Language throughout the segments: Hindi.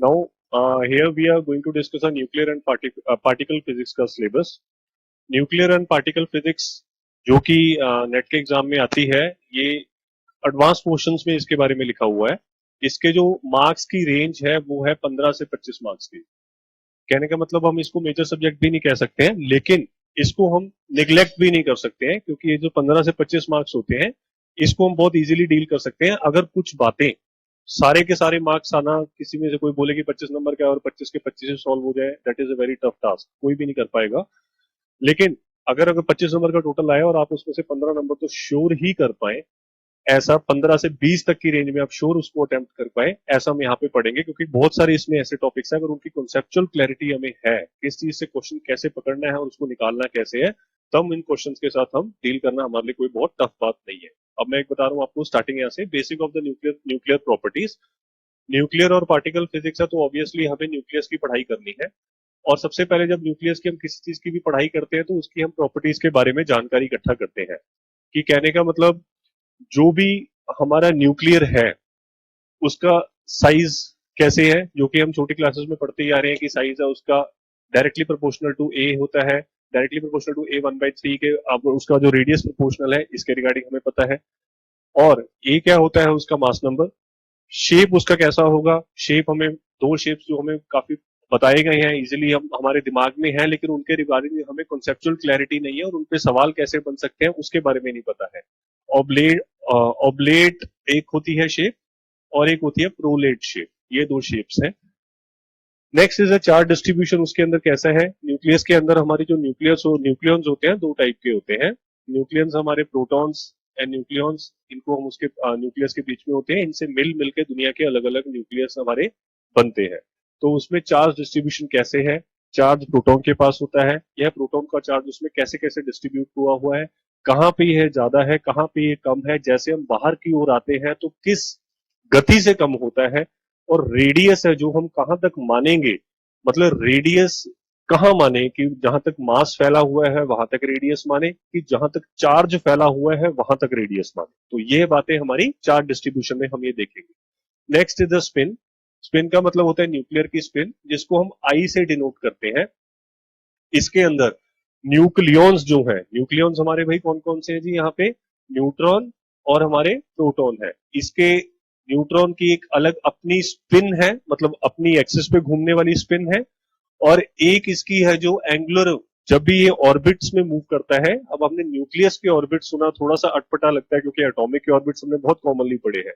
Now, here we are going to discuss a nuclear and particle physics का syllabus. Nuclear and particle physics जो कि नेट के एग्जाम में आती है, ये एडवांस पोर्शंस में इसके बारे में लिखा हुआ है. इसके जो मार्क्स की रेंज है वो है 15 से 25 मार्क्स की. कहने का मतलब हम इसको मेजर सब्जेक्ट भी नहीं कह सकते हैं, लेकिन इसको हम निग्लेक्ट भी नहीं कर सकते हैं, क्योंकि ये जो 15 से 25 मार्क्स होते हैं इसको हम बहुत इजीली डील कर सकते हैं. अगर कुछ बातें सारे के सारे मार्क्स आना, किसी में से कोई बोले कि 25 नंबर का और 25 के 25 से सॉल्व हो जाए, that is a very tough task, कोई भी नहीं कर पाएगा. लेकिन अगर अगर 25 नंबर का टोटल आया और आप उसमें से 15 नंबर तो श्योर ही कर पाए, ऐसा 15 से 20 तक की रेंज में आप श्योर उसको अटेम्प्ट कर पाए, ऐसा हम यहाँ पे पढ़ेंगे. क्योंकि बहुत सारे इसमें ऐसे टॉपिक्स हैं, अगर उनकी कॉन्सेप्चुअल क्लैरिटी हमें है, किस चीज से क्वेश्चन कैसे पकड़ना है और उसको निकालना कैसे है, तब इन क्वेश्चंस के साथ हम डील करना हमारे लिए कोई बहुत टफ बात नहीं है. अब मैं एक बता रहा हूँ आपको स्टार्टिंग यहाँ से, basic of the nuclear properties. Nuclear और पार्टिकल फिजिक्स है तो ऑब्वियसली हमें न्यूक्लियस की पढ़ाई करनी है. और सबसे पहले जब न्यूक्लियस की हम किसी चीज की भी पढ़ाई करते हैं तो उसकी हम प्रॉपर्टीज के बारे में जानकारी इकट्ठा करते हैं. कि कहने का मतलब जो भी हमारा न्यूक्लियर है उसका साइज कैसे है, जो कि हम छोटी क्लासेस में पढ़ते ही आ रहे हैं कि साइज है उसका डायरेक्टली प्रोपोर्शनल टू ए होता है, डायरेक्टली प्रोपोर्शनल टू ए 1/3 के. अब उसका जो रेडियस प्रोपोर्शनल है इसके रिगार्डिंग हमें पता है. और ए क्या होता है, उसका मास नंबर. शेप उसका कैसा होगा, शेप हमें दो शेप्स जो हमें काफी बताए गए हैं, इजीली हम हमारे दिमाग में है, लेकिन उनके रिगार्डिंग हमें कॉन्सेप्चुअल क्लैरिटी नहीं है और उनपे सवाल कैसे बन सकते हैं उसके बारे में नहीं पता है. ऑब्लेट ऑब्लेट एक होती है शेप और एक होती है प्रोलेट शेप, ये दो शेप्स हैं. Next is a charge distribution, उसके अंदर कैसा है. न्यूक्लियस के अंदर हमारी जो न्यूक्लियंस होते हैं दो टाइप के होते हैं. न्यूक्लियंस हमारे प्रोटॉन्स एंड न्यूक्लियंस, इनको हम उसके न्यूक्लियस के बीच में होते हैं. इनसे मिल के दुनिया के अलग अलग न्यूक्लियस हमारे बनते हैं. तो उसमें चार्ज डिस्ट्रीब्यूशन कैसे है, चार्ज प्रोटॉन के पास होता है, यह प्रोटॉन का चार्ज उसमें कैसे कैसे डिस्ट्रीब्यूट हुआ है, कहाँ पे ये ज्यादा है, कहाँ पे ये कम है. जैसे हम बाहर की ओर आते हैं तो किस गति से कम होता है. और रेडियस है जो हम कहां तक मानेंगे, मतलब रेडियस कहां माने, कि जहां तक मास फैला हुआ है वहां तक रेडियस माने, कि जहां तक चार्ज फैला हुआ है वहां तक रेडियस माने. तो ये बातें हमारी चार्ज डिस्ट्रीब्यूशन में हम ये देखेंगे. Next is the spin. Spin का मतलब होता है न्यूक्लियर की स्पिन, जिसको हम आई से डिनोट करते हैं. इसके अंदर न्यूक्लियॉन्स जो है, न्यूक्लियॉन्स हमारे भाई कौन कौन से हैं जी, यहाँ पे न्यूट्रॉन और हमारे प्रोटॉन है. इसके न्यूट्रॉन की एक अलग अपनी स्पिन है, मतलब अपनी एक्सिस पे घूमने वाली स्पिन है. और एक इसकी है जो एंगुलर, जब भी ये ऑर्बिट्स में मूव करता है. अब हमने न्यूक्लियस के ऑर्बिट सुना, थोड़ा सा अटपटा लगता है क्योंकि एटॉमिक के ऑर्बिट्स हमने बहुत कॉमनली पढ़े हैं.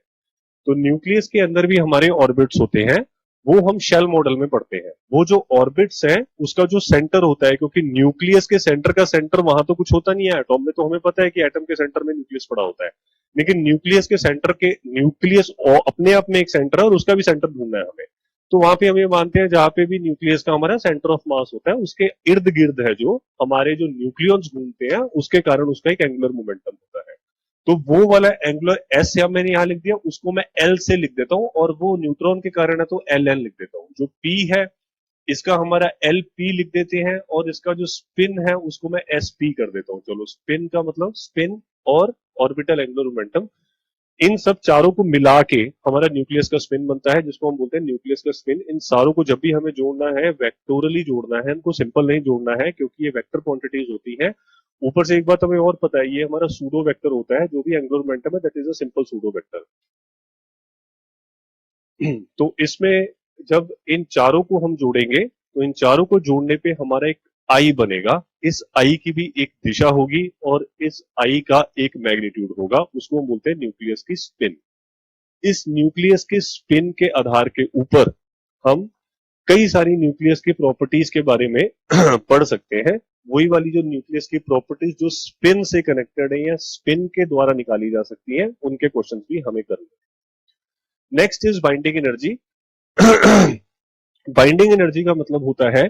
तो न्यूक्लियस के अंदर भी हमारे ऑर्बिट्स होते हैं, वो हम शेल मॉडल में पढ़ते हैं. वो जो ऑर्बिट्स है उसका जो सेंटर होता है, क्योंकि न्यूक्लियस के सेंटर का सेंटर वहां तो कुछ होता नहीं है. एटॉम में तो हमें पता है कि एटम के सेंटर में न्यूक्लियस पड़ा होता है, लेकिन न्यूक्लियस के सेंटर के, न्यूक्लियस अपने आप में एक सेंटर है और उसका भी सेंटर ढूंढना है हमें. तो वहां पे हम ये मानते हैं जहां पे भी न्यूक्लियस का हमारा सेंटर ऑफ मास होता है उसके इर्द गिर्द है जो हमारे जो न्यूक्लियॉन्स घूमते हैं, उसके कारण उसका एक एंगुलर मोमेंटम होता है. तो वो वाला एंगुलर एस या मैंने यहां लिख दिया, उसको मैं एल से लिख देता हूं, और वो न्यूट्रॉन के कारण है तो एल एन लिख देता हूं. जो पी है इसका हमारा एल पी लिख देते हैं, और इसका जो स्पिन है उसको मैं एस पी कर देता हूं. चलो, स्पिन का मतलब स्पिन और ऑर्बिटल एंगुलर मोमेंटम, इन सब चारों को मिला के हमारा न्यूक्लियस का स्पिन बनता है, जिसको हम बोलते हैं न्यूक्लियस का स्पिन. इन सारों को जब भी हमें जोड़ना है वेक्टोरली जोड़ना है, इनको सिंपल नहीं जोड़ना है, क्योंकि ये वेक्टर क्वांटिटीज होती है. ऊपर से एक बात हमें और पता है, ये हमारा सूडो वेक्टर होता है, जो भी एंगुलर मोमेंटम है that is a simple pseudo vector. तो इसमें जब इन चारों को हम जोड़ेंगे तो इन चारों को जोड़ने पे हमारा एक आई बनेगा. इस आई की भी एक दिशा होगी और इस आई का एक मैग्नीट्यूड होगा, उसको हम बोलते हैं न्यूक्लियस की स्पिन. इस न्यूक्लियस के स्पिन के आधार के ऊपर हम कई सारी न्यूक्लियस की प्रॉपर्टीज के बारे में पढ़ सकते हैं. वही वाली जो न्यूक्लियस की प्रॉपर्टीज जो स्पिन से कनेक्टेड है या स्पिन के द्वारा निकाली जा सकती है, उनके क्वेश्चन भी हमें करने. Next is binding energy. Binding energy का मतलब होता है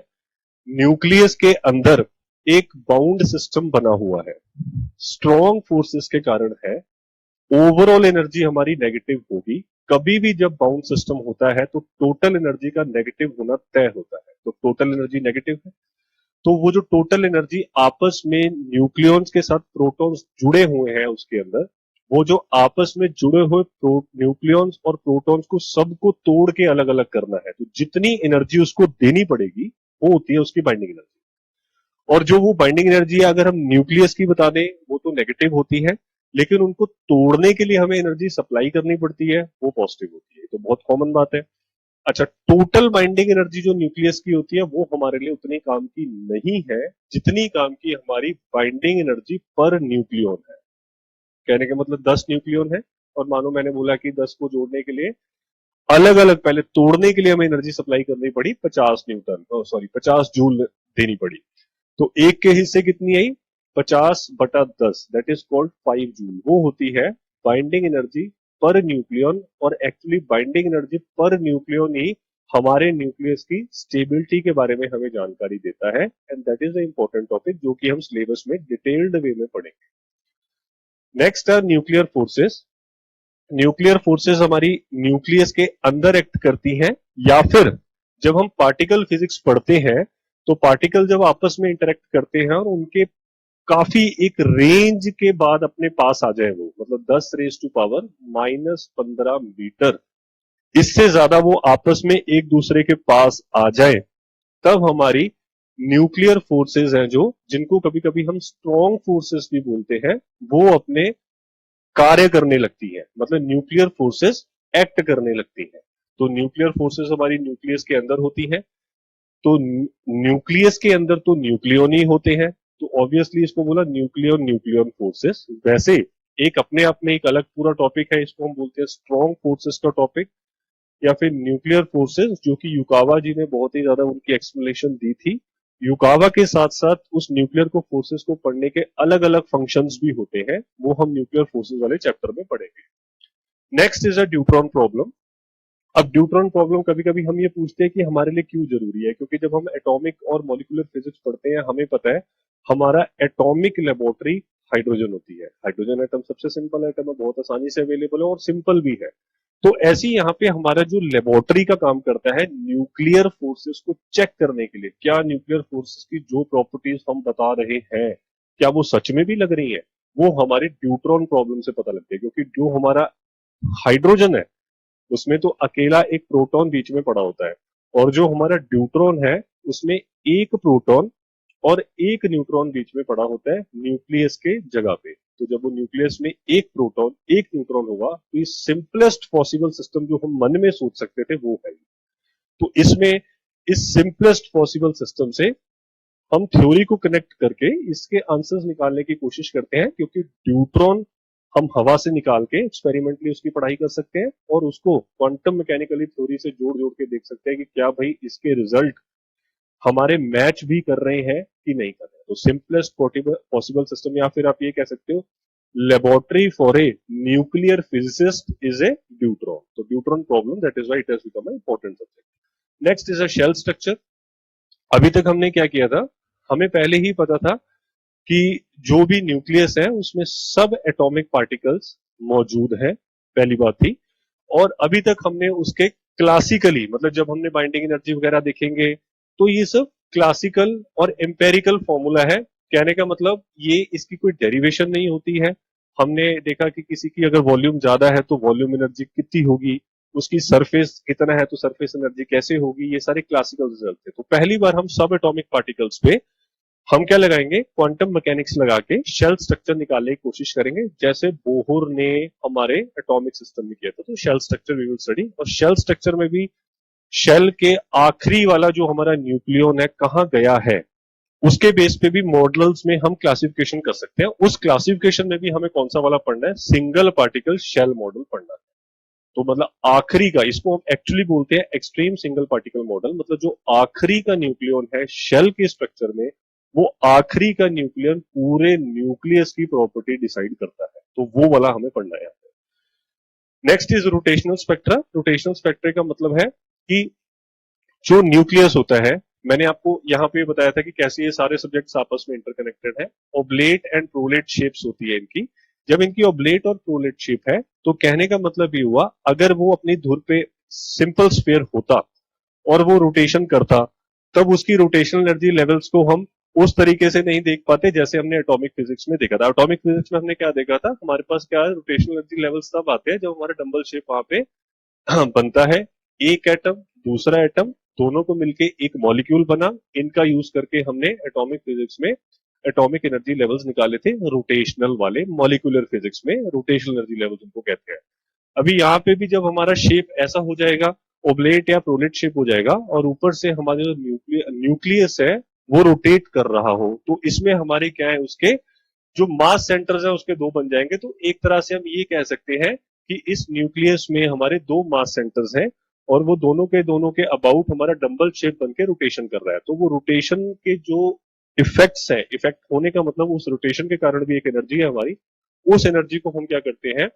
न्यूक्लियस के अंदर एक बाउंड सिस्टम बना हुआ है, स्ट्रॉन्ग फोर्सेस के कारण है. ओवरऑल एनर्जी हमारी नेगेटिव होगी. कभी भी जब बाउंड सिस्टम होता है तो टोटल एनर्जी का नेगेटिव होना तय होता है. तो टोटल एनर्जी नेगेटिव है, तो वो जो टोटल एनर्जी आपस में न्यूक्लियॉन्स के साथ प्रोटॉन्स जुड़े हुए हैं उसके अंदर, वो जो आपस में जुड़े हुए न्यूक्लियॉन्स और प्रोटॉन्स को सबको तोड़ के अलग अलग करना है, तो जितनी एनर्जी उसको देनी पड़ेगी वो होती है उसकी बाइंडिंग एनर्जी। और जो वो बाइंडिंग एनर्जी है, अगर हम न्यूक्लियस की बता दें, वो तो नेगेटिव होती है, लेकिन उनको तोड़ने के लिए हमें एनर्जी सप्लाई करनी पड़ती है, वो पॉजिटिव होती है। तो बहुत कॉमन बात है। अच्छा, टोटल बाइंडिंग एनर्जी जो न्यूक्लियस की होती है वो हमारे लिए उतनी काम की नहीं है जितनी काम की हमारी बाइंडिंग एनर्जी पर न्यूक्लियन है। कहने का मतलब 10 न्यूक्लियन है, और मानो मैंने बोला कि 10 को जोड़ने के लिए अलग अलग, पहले तोड़ने के लिए हमें एनर्जी सप्लाई करनी पड़ी 50 न्यूटन, सॉरी 50 जूल देनी पड़ी। तो एक के हिस्से कितनी आई? 50/10, दैट इज कॉल्ड 5 जूल। वो होती है बाइंडिंग एनर्जी पर न्यूक्लियन, और actually binding energy per nucleon ही हमारे न्यूक्लियस की स्टेबिलिटी के बारे में हमें जानकारी देता है, and that is the important topic जो कि हम सिलेबस में डिटेल्ड वे में पढ़ेंगे। नेक्स्ट है न्यूक्लियर फोर्सेस। न्यूक्लियर फोर्सेस हमारी न्यूक्लियस के अंदर एक्ट करती हैं, या फिर जब हम पार्टिकल फिजिक्स पढ़ते हैं तो पार्टिकल जब आपस में इंटरेक्ट करते हैं और उनके काफी एक रेंज के बाद अपने पास आ जाए, वो मतलब 10⁻⁻15 मीटर, इससे ज्यादा वो आपस में एक दूसरे के पास आ जाए, तब हमारी न्यूक्लियर फोर्सेस हैं, जो जिनको कभी कभी हम स्ट्रॉन्ग फोर्सेस भी बोलते हैं, वो अपने कार्य करने लगती है, मतलब न्यूक्लियर फोर्सेस एक्ट करने लगती है। तो न्यूक्लियर फोर्सेस हमारी न्यूक्लियस के अंदर होती है। तो न्यूक्लियस के अंदर तो न्यूक्लियन ही होते हैं, तो ऑब्वियसली इसको बोला न्यूक्लियन न्यूक्लियन फोर्सेस। वैसे एक अपने आप में एक अलग पूरा टॉपिक है, इसको हम बोलते हैं स्ट्रॉन्ग फोर्सेस का टॉपिक, या फिर न्यूक्लियर फोर्सेस, जो कि युकावा जी ने बहुत ही ज्यादा उनकी एक्सप्लेनेशन दी थी। युकावा के साथ साथ उस न्यूक्लियर को फोर्सेस को पढ़ने के अलग अलग फंक्शंस भी होते हैं, वो हम न्यूक्लियर फोर्सेस वाले चैप्टर में पढ़ेंगे। Next is a deuteron problem. अब ड्यूट्रॉन प्रॉब्लम कभी कभी हम ये पूछते हैं कि हमारे लिए क्यों जरूरी है, क्योंकि जब हम एटॉमिक और मॉलिक्यूलर फिजिक्स पढ़ते हैं हमें पता है हमारा एटॉमिक लेबोरेटरी हाइड्रोजन होती है। हाइड्रोजन एटम सबसे सिंपल एटम है, बहुत आसानी से अवेलेबल है और सिंपल भी है। तो ऐसी यहाँ पे हमारा जो लेबोरेटरी का काम करता है न्यूक्लियर फोर्सेस को चेक करने के लिए, क्या न्यूक्लियर फोर्सेस की जो प्रॉपर्टीज हम बता रहे हैं क्या वो सच में भी लग रही है, वो हमारे ड्यूट्रॉन प्रॉब्लम से पता लगता है। क्योंकि जो हमारा हाइड्रोजन है उसमें तो अकेला एक प्रोटॉन बीच में पड़ा होता है, और जो हमारा ड्यूट्रॉन है उसमें एक प्रोटॉन और एक न्यूट्रॉन बीच में पड़ा होता है न्यूक्लियस के जगह पे। तो जब वो न्यूक्लियस में एक प्रोटॉन एक न्यूट्रॉन होगा तो ये सिंपलेस्ट पॉसिबल सिस्टम जो हम मन में सोच सकते थे वो है। तो इसमें इस सिंपलेस्ट पॉसिबल सिस्टम से हम थ्योरी को कनेक्ट करके इसके आंसर्स निकालने की कोशिश करते हैं, क्योंकि ड्यूट्रॉन हम हवा से निकाल के एक्सपेरिमेंटली उसकी पढ़ाई कर सकते हैं और उसको क्वांटम मैकेनिकली थ्योरी से जोड़ जोड़ के देख सकते हैं कि क्या भाई इसके रिजल्ट हमारे मैच भी कर रहे हैं कि नहीं कर रहे हैं। तो सिंपलेस्ट पॉसिबल सिस्टम, या फिर आप ये कह सकते हो laboratory for a nuclear physicist is a deuteron. तो deuteron problem, that is why it has become an important subject. Next is a shell structure. अभी तक हमने क्या किया था, हमें पहले ही पता था कि जो भी न्यूक्लियस है उसमें सब एटॉमिक पार्टिकल्स मौजूद है, पहली बात थी। और अभी तक हमने उसके क्लासिकली, मतलब जब हमने बाइंडिंग एनर्जी वगैरह देखेंगे तो ये सब क्लासिकल और एम्पेरिकल फॉर्मूला है। कहने का मतलब ये इसकी कोई डेरिवेशन नहीं होती है। हमने देखा कि किसी की अगर वॉल्यूम ज्यादा है तो वॉल्यूम एनर्जी कितनी होगी, उसकी सरफेस कितना है तो सरफेस एनर्जी कैसे होगी, ये सारे क्लासिकल रिजल्ट थे। तो पहली बार हम सब एटॉमिक पार्टिकल्स पे हम क्या लगाएंगे, क्वांटम मैकेनिक्स लगा के शेल स्ट्रक्चर निकालने की कोशिश करेंगे, जैसे बोहर ने हमारे एटॉमिक सिस्टम में किया था। तो shell structure we will study, और शेल स्ट्रक्चर में भी शेल के आखिरी वाला जो हमारा न्यूक्लियन है कहाँ गया है उसके बेस पे भी मॉडल्स में हम क्लासिफिकेशन कर सकते हैं। उस क्लासिफिकेशन में भी हमें कौन सा वाला पढ़ना है, सिंगल पार्टिकल शेल मॉडल पढ़ना है। तो मतलब आखिरी का, इसको हम एक्चुअली बोलते हैं एक्सट्रीम सिंगल पार्टिकल मॉडल, मतलब जो आखिरी का न्यूक्लियन है शेल के स्ट्रक्चर में, वो आखिरी का न्यूक्लियन पूरे न्यूक्लियस की प्रॉपर्टी डिसाइड करता है। तो वो वाला हमें पढ़ना है। Next is rotational spectra. Rotational spectra का मतलब है कि जो न्यूक्लियस होता है, मैंने आपको यहाँ पे बताया था कि कैसे ये सारे सब्जेक्ट्स आपस में इंटरकनेक्टेड है। ओब्लेट एंड प्रोलेट शेप्स होती है इनकी। जब इनकी ओब्लेट और प्रोलेट शेप है तो कहने का मतलब ये हुआ, अगर वो अपनी धुर पे सिंपल स्फीयर होता और वो रोटेशन करता, तब उसकी रोटेशनल एनर्जी लेवल्स को हम उस तरीके से नहीं देख पाते जैसे हमने एटॉमिक फिजिक्स में देखा था। एटॉमिक फिजिक्स में हमने क्या देखा था, हमारे पास क्या रोटेशनल एनर्जी लेवल्स तब आते हैं जब हमारा डंबल शेप वहां पे बनता है। एक एटम, दूसरा एटम, दोनों को मिलके एक मॉलिक्यूल बना। इनका यूज करके हमने एटॉमिक फिजिक्स में एटॉमिक एनर्जी लेवल्स निकाले थे, रोटेशनल वाले। मॉलिक्यूलर फिजिक्स में रोटेशनल एनर्जी लेवल्स उनको कहते हैं। अभी यहाँ पे भी जब हमारा शेप ऐसा हो जाएगा, ओब्लेट या प्रोलेट शेप हो जाएगा, और ऊपर से हमारे जो न्यूक्लियस है वो रोटेट कर रहा हो, तो इसमें हमारे क्या है, उसके जो मास सेंटर्स है उसके दो बन जाएंगे। तो एक तरह से हम ये कह सकते हैं कि इस न्यूक्लियस में हमारे दो मास सेंटर्स हैं, और वो दोनों के अबाउट हमारा डंबल शेप बन के रोटेशन कर रहा है। तो वो रोटेशन के जो इफेक्ट्स है, इफेक्ट होने का मतलब उस रोटेशन के कारण भी एक एनर्जी है हमारी। उस एनर्जी को हम क्या करते हैं,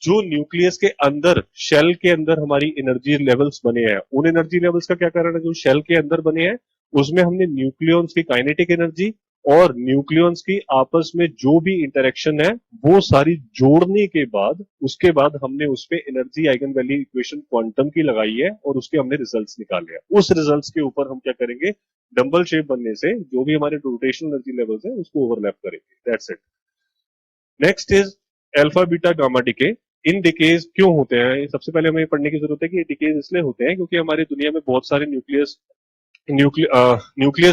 जो न्यूक्लियस के अंदर, शेल के अंदर हमारी एनर्जी लेवल्स बने हैं, उन एनर्जी लेवल्स का क्या कारण है, जो शेल के अंदर बने हैं उसमें हमने न्यूक्लियॉन्स की काइनेटिक एनर्जी और न्यूक्लियॉन्स की आपस में जो भी इंटरेक्शन है वो सारी जोड़ने के बाद, उसके बाद हमने उस पे energy eigen value equation quantum की लगाई है, और उसके हमने रिजल्ट्स निकाले हैं। उस रिजल्ट्स के ऊपर हम क्या करेंगे, डंबल शेप बनने से जो भी हमारे रोटेशनल एनर्जी लेवल्स है उसको ओवरलैप करेंगे। That's it. Next is alpha beta gamma decay. In decays क्यों होते हैं, सबसे पहले हमें पढ़ने की जरूरत है कि ये डिकेज इसलिए होते हैं क्योंकि हमारी दुनिया में बहुत सारे न्यूक्लियस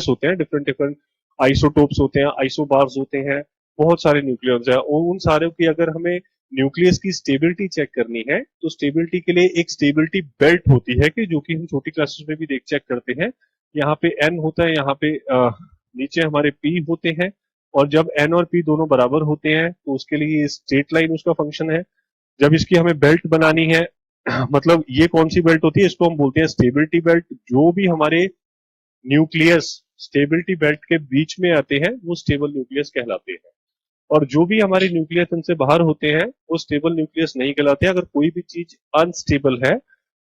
होते हैं, डिफरेंट डिफरेंट आइसोटोप्स होते हैं, आइसोबार्स होते हैं, बहुत सारे न्यूक्लियस हैं, और उन सारे की अगर हमें न्यूक्लियस की स्टेबिलिटी चेक करनी है तो स्टेबिलिटी के लिए एक स्टेबिलिटी बेल्ट होती है, कि जो कि हम छोटी क्लासेस में भी देख चेक करते हैं। यहाँ पे एन होता है, यहाँ पे नीचे हमारे पी होते हैं, और जब एन और पी दोनों बराबर होते हैं तो उसके लिए स्ट्रेट लाइन उसका फंक्शन है। जब इसकी हमें बेल्ट बनानी है मतलब ये कौन सी बेल्ट होती है, इसको हम बोलते हैं स्टेबिलिटी बेल्ट। जो भी हमारे न्यूक्लियस स्टेबिलिटी बेल्ट के बीच में आते हैं वो स्टेबल न्यूक्लियस कहलाते हैं, और जो भी हमारे न्यूक्लियस इनसे बाहर होते हैं वो स्टेबल न्यूक्लियस नहीं कहलाते। अगर कोई भी चीज अनस्टेबल है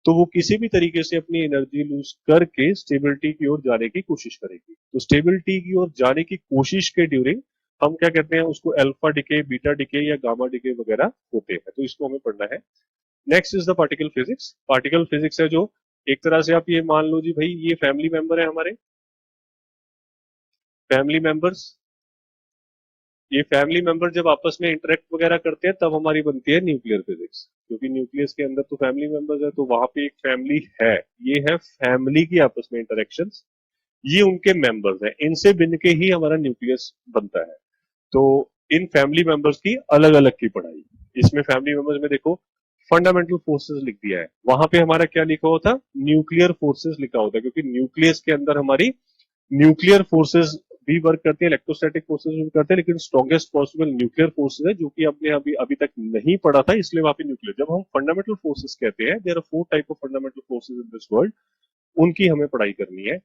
तो वो किसी भी तरीके से अपनी एनर्जी लूज करके स्टेबिलिटी की ओर जाने की कोशिश करेगी। तो स्टेबिलिटी की ओर जाने की कोशिश के ड्यूरिंग हम क्या कहते हैं, उसको अल्फा डिके, बीटा डिके या गामा डिके वगैरह होते हैं। तो इसको हमें पढ़ना है। Next is the particle physics. Particle physics है जो एक तरह से आप ये मान लो जी भाई, ये फैमिली मेंबर है हमारे, फैमिली मेंबर्स। ये फैमिली मेंबर जब आपस में इंटरेक्ट वगैरह करते हैं तब हमारी बनती है न्यूक्लियर फिजिक्स, क्योंकि न्यूक्लियस के अंदर तो फैमिली मेंबर्स है, तो वहां पे एक फैमिली है। ये है फैमिली की आपस में इंटरेक्शंस, ये उनके मेंबर्स हैं, इनसे बिन के ही हमारा न्यूक्लियस बनता है। तो इन फैमिली मेंबर्स की अलग अलग की पढ़ाई। इसमें फैमिली मेंबर्स में देखो फंडामेंटल फोर्सेस लिख दिया है, वहां पे हमारा क्या लिखा होता, न्यूक्लियर फोर्सेस लिखा होता है, क्योंकि न्यूक्लियस के अंदर हमारी न्यूक्लियर फोर्सेस भी वर्क करती है, इलेक्ट्रोस्टैटिक फोर्सेस भी करते हैं, लेकिन स्ट्रॉन्गेस्ट पॉसिबल न्यूक्लियर फोर्सेस है जो कि आपने अभी अभी तक नहीं पढ़ा था, इसलिए वहां पे न्यूक्लियर। जब हम फंडामेंटल फोर्सेस कहते हैं, there are four type of fundamental forces in this world, उनकी हमें पढ़ाई करनी है।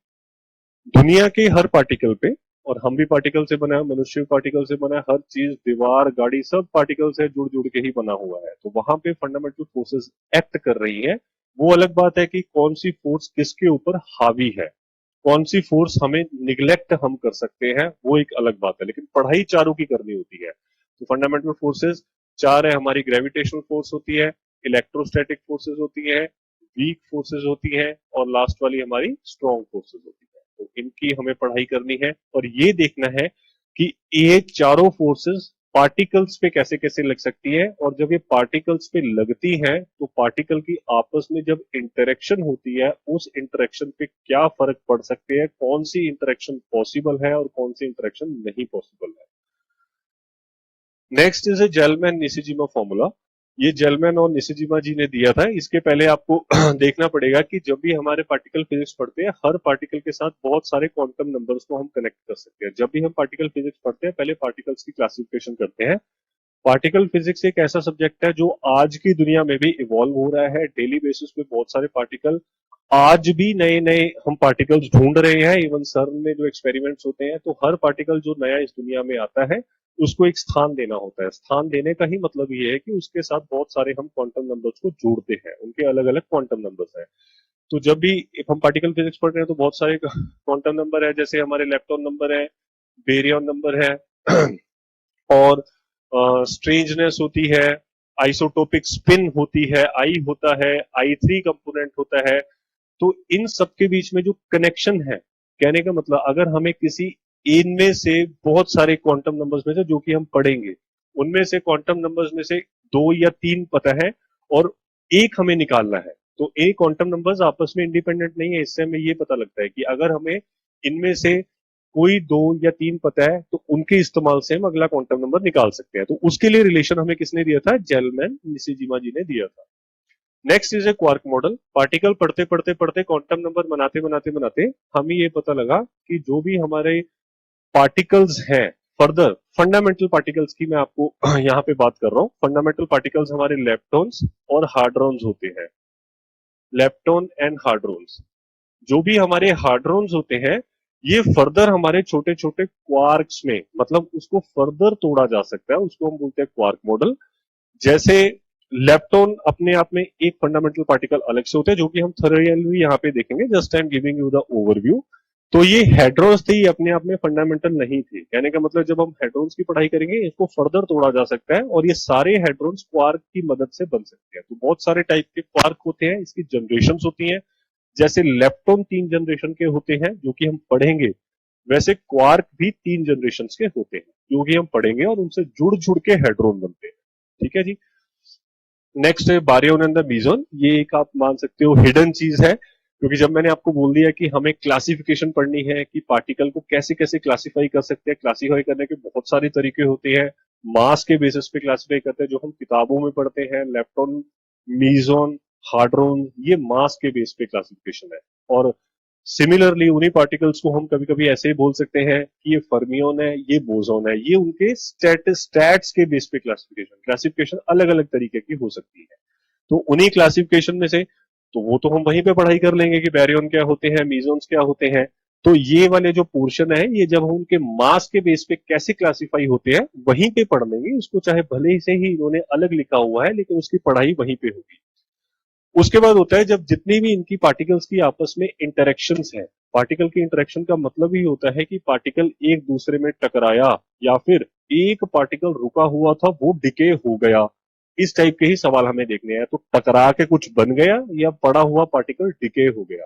दुनिया के हर पार्टिकल पे, और हम भी पार्टिकल से बना है, मनुष्य भी पार्टिकल से बना है, हर चीज, दीवार, गाड़ी, सब पार्टिकल से जुड़ जुड़ के ही बना हुआ है। तो वहां पे फंडामेंटल फोर्सेस एक्ट कर रही है। वो अलग बात है कि कौन सी फोर्स किसके ऊपर हावी है, कौन सी फोर्स हमें निग्लेक्ट हम कर सकते हैं, वो एक अलग बात है, लेकिन पढ़ाई चारों की करनी होती है। तो फंडामेंटल फोर्सेस चार है हमारी, ग्रेविटेशनल फोर्स होती है, इलेक्ट्रोस्टैटिक फोर्सेस होती है, वीक फोर्सेस होती है, और लास्ट वाली हमारी स्ट्रॉन्ग फोर्सेस होती है। तो इनकी हमें पढ़ाई करनी है, और ये देखना है कि ये चारों फोर्सेस पार्टिकल्स पे कैसे कैसे लग सकती है, और जब ये पार्टिकल्स पे लगती हैं तो पार्टिकल की आपस में जब इंटरेक्शन होती है उस इंटरेक्शन पे क्या फर्क पड़ सकते हैं, कौन सी इंटरेक्शन पॉसिबल है और कौन सी इंटरेक्शन नहीं पॉसिबल है। Next is a Gell Mann Nishijima formula. ये जेलमैन और निशिजिमा जी ने दिया था। इसके पहले आपको देखना पड़ेगा कि जब भी हमारे पार्टिकल फिजिक्स पढ़ते हैं, हर पार्टिकल के साथ बहुत सारे क्वांटम नंबर्स को हम कनेक्ट कर सकते हैं। जब भी हम पार्टिकल फिजिक्स पढ़ते हैं पहले पार्टिकल्स की क्लासिफिकेशन करते हैं। पार्टिकल फिजिक्स एक ऐसा सब्जेक्ट है जो आज की दुनिया में भी इवॉल्व हो रहा है, डेली बेसिस पे बहुत सारे पार्टिकल, आज भी नए नए हम पार्टिकल्स ढूंढ रहे हैं। इवन सर्न में जो एक्सपेरिमेंट्स होते हैं, तो हर पार्टिकल जो नया इस दुनिया में आता है उसको एक स्थान देना होता है। स्थान देने का ही मतलब ये है कि उसके साथ बहुत सारे हम क्वांटम नंबर्स को जोड़ते हैं, उनके अलग अलग क्वांटम नंबर्स हैं। तो जब भी हम पार्टिकल फिजिक्स पढ़ रहे हैं तो बहुत सारे क्वांटम नंबर है, जैसे हमारे लेप्टॉन नंबर है, बेरियन नंबर है और स्ट्रेंजनेस होती है, आइसोटोपिक स्पिन होती है, आई होता है, I3 कंपोनेंट होता है। तो इन सब के बीच में जो कनेक्शन है, कहने का मतलब अगर हमें किसी इनमें से बहुत सारे क्वांटम नंबर्स में से जो कि हम पढ़ेंगे, उनमें से क्वांटम नंबर्स में से 2 या 3 पता है और एक हमें निकालना है। तो एक क्वांटम नंबर्स आपस में इंडिपेंडेंट नहीं है, इससे हमें ये पता लगता है कि अगर हमें इनमें से कोई 2 या 3 पता है तो उनके इस्तेमाल से हम अगला क्वांटम नंबर निकाल सकते हैं। तो उसके लिए रिलेशन हमें किसने दिया था? जेलमैन निशिजिमा जी ने दिया था। Next is A quark model. Particle पढ़ते पढ़ते पढ़ते क्वांटम नंबर बनाते बनाते बनाते हमें ये पता लगा कि जो भी हमारे पार्टिकल्स हैं, फर्दर फंडामेंटल पार्टिकल्स की मैं आपको यहाँ पे बात कर रहा हूँ। फंडामेंटल पार्टिकल्स हमारे लेप्टॉन्स और हार्ड्रॉन्स होते हैं, लेप्टॉन एंड हार्ड्रॉन्स। जो भी हमारे हार्ड्रॉन्स होते हैं ये फर्दर हमारे छोटे छोटे क्वार्क्स में, मतलब उसको फर्दर तोड़ा जा सकता है, उसको हम बोलते हैं क्वार्क मॉडल। जैसे लेप्टॉन अपने आप में एक फंडामेंटल पार्टिकल अलग से होते हैं जो कि हम थोरली यहाँ पे देखेंगे, just I am giving you the overview. तो ये हेड्रॉन्स थे, ये अपने आप में फंडामेंटल नहीं थे। कहने का मतलब जब हम हेड्रॉन्स की पढ़ाई करेंगे इसको फर्दर तोड़ा जा सकता है और ये सारे हेड्रॉन्स क्वार्क की मदद से बन सकते हैं। तो बहुत सारे टाइप के क्वार्क होते हैं, इसकी जनरेशन होती हैं। जैसे लेप्टॉन 3 जनरेशन के होते हैं जो कि हम पढ़ेंगे, वैसे क्वार्क भी 3 जनरेशन के होते हैं जो कि हम पढ़ेंगे और उनसे जुड़ जुड़ के हेड्रॉन बनते हैं। ठीक है जी। नेक्स्ट है बारियन एंड द मीजोन। ये एक आप मान सकते हो हिडन चीज है, क्योंकि जब मैंने आपको बोल दिया कि हमें क्लासिफिकेशन पढ़नी है कि पार्टिकल को कैसे कैसे क्लासिफाई कर सकते हैं, क्लासिफाई करने के बहुत सारे तरीके होते हैं। मास के बेसिस पे क्लासिफाई करते हैं जो हम किताबों में पढ़ते हैं, लेप्टॉन, मीजोन, हार्ड्रोन, ये मास के बेस पे क्लासिफिकेशन है। और सिमिलरली उन्हीं पार्टिकल्स को हम कभी कभी ऐसे ही बोल सकते हैं कि ये फर्मियोन है, ये बोसोन है, ये उनके स्टैट्स के बेस पे क्लासिफिकेशन क्लासिफिकेशन अलग अलग तरीके की हो सकती है। तो उन्हीं क्लासिफिकेशन में से, तो वो तो हम वहीं पे पढ़ाई कर लेंगे कि बैरियन क्या होते हैं, मीजोन्स क्या होते हैं। तो ये वाले जो पोर्शन है ये जब हम उनके मास के बेस पे कैसे क्लासिफाई होते हैं वहीं पे पढ़ लेंगे उसको, चाहे भले ही से ही इन्होंने अलग लिखा हुआ है लेकिन उसकी पढ़ाई वहीं पे होगी। उसके बाद होता है जब जितनी भी इनकी पार्टिकल्स की आपस में इंटरेक्शंस है। पार्टिकल की इंटरेक्शन का मतलब ही होता है कि पार्टिकल एक दूसरे में टकराया या फिर एक पार्टिकल रुका हुआ था वो डिके हो गया। इस टाइप के ही सवाल हमें देखने हैं। तो टकरा के कुछ बन गया या पड़ा हुआ पार्टिकल डिके हो गया।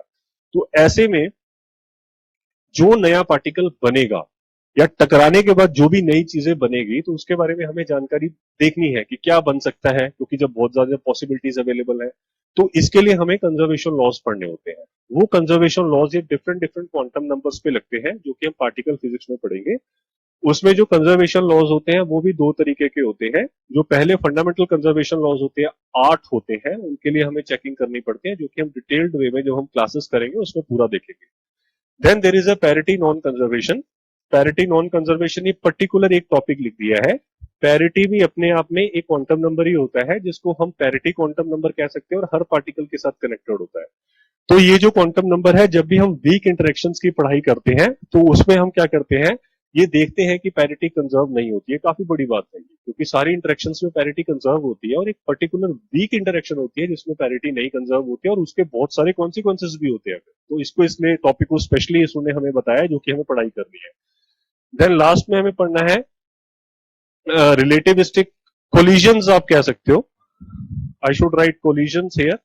तो ऐसे में जो नया पार्टिकल बनेगा या टकराने के बाद जो भी नई चीजें बनेगी तो उसके बारे में हमें जानकारी देखनी है कि क्या बन सकता है, क्योंकि जब बहुत ज्यादा पॉसिबिलिटीज अवेलेबल है तो इसके लिए हमें कंजर्वेशन लॉज पढ़ने होते हैं। वो कंजर्वेशन लॉज ये डिफरेंट डिफरेंट क्वांटम नंबर्स पे लगते हैं जो कि हम पार्टिकल फिजिक्स में पढ़ेंगे। उसमें जो कंजर्वेशन लॉज होते हैं वो भी 2 तरीके के होते हैं। जो पहले फंडामेंटल कंजर्वेशन लॉज होते हैं 8 होते हैं, उनके लिए हमें चेकिंग करनी पड़ती है जो कि हम डिटेल्ड वे में जो हम क्लासेस करेंगे उसमें पूरा देखेंगे। Then there is a parity non conservation. Parity non conservation ये पर्टिकुलर एक टॉपिक लिख दिया है। पैरिटी भी अपने आप में एक क्वांटम नंबर ही होता है जिसको हम पैरिटी क्वांटम नंबर कह सकते हैं और हर पार्टिकल के साथ कनेक्टेड होता है। तो ये जो क्वांटम नंबर है जब भी हम वीक इंटरेक्शंस की पढ़ाई करते हैं तो उसमें हम क्या करते हैं, ये देखते हैं कि पैरिटी कंजर्व नहीं होती है। काफी बड़ी बात है क्योंकि सारी इंटरेक्शंस में पैरिटी कंजर्व होती है और एक पर्टिकुलर वीक इंटरेक्शन होती है जिसमें पैरिटी नहीं कंजर्व होती है और उसके बहुत सारे कॉन्सिक्वेंसेस भी होते हैं। तो इसको इसलिए टॉपिक को स्पेशली इसने हमें बताया जो कि हमें पढ़ाई करनी है। देन लास्ट में हमें पढ़ना है रिलेटिविस्टिक कोलिजन्स, आप कह सकते हो। I should write collisions here.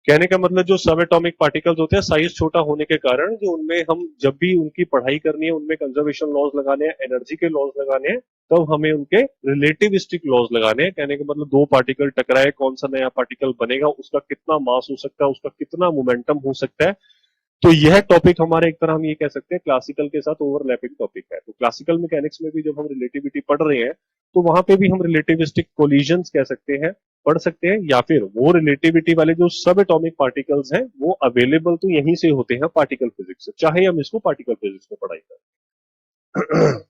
कहने का मतलब जो सब एटॉमिक पार्टिकल्स होते हैं साइज छोटा होने के कारण जो उनमें हम जब भी उनकी पढ़ाई करनी है उनमें कंजर्वेशन लॉज लगाने हैं, एनर्जी के लॉज लगाने हैं, तब हमें उनके रिलेटिविस्टिक लॉज लगाने हैं। कहने का मतलब 2 पार्टिकल टकराए, कौन सा नया पार्टिकल बनेगा, उसका कितना मास हो सकता है, उसका कितना मोमेंटम हो सकता है। तो यह टॉपिक हमारे एक तरह हम ये कह सकते हैं क्लासिकल के साथ ओवरलैपिंग टॉपिक है। तो क्लासिकल मैकेनिक्स में भी जब हम रिलेटिविटी पढ़ रहे हैं तो वहां पे भी हम रिलेटिविस्टिक कोलिजन्स कह सकते हैं, पढ़ सकते हैं, या फिर वो रिलेटिविटी वाले जो सब एटॉमिक पार्टिकल्स हैं वो अवेलेबल तो यहीं से होते हैं पार्टिकल फिजिक्स से, चाहे हम इसको पार्टिकल फिजिक्स में पढ़ाई करें।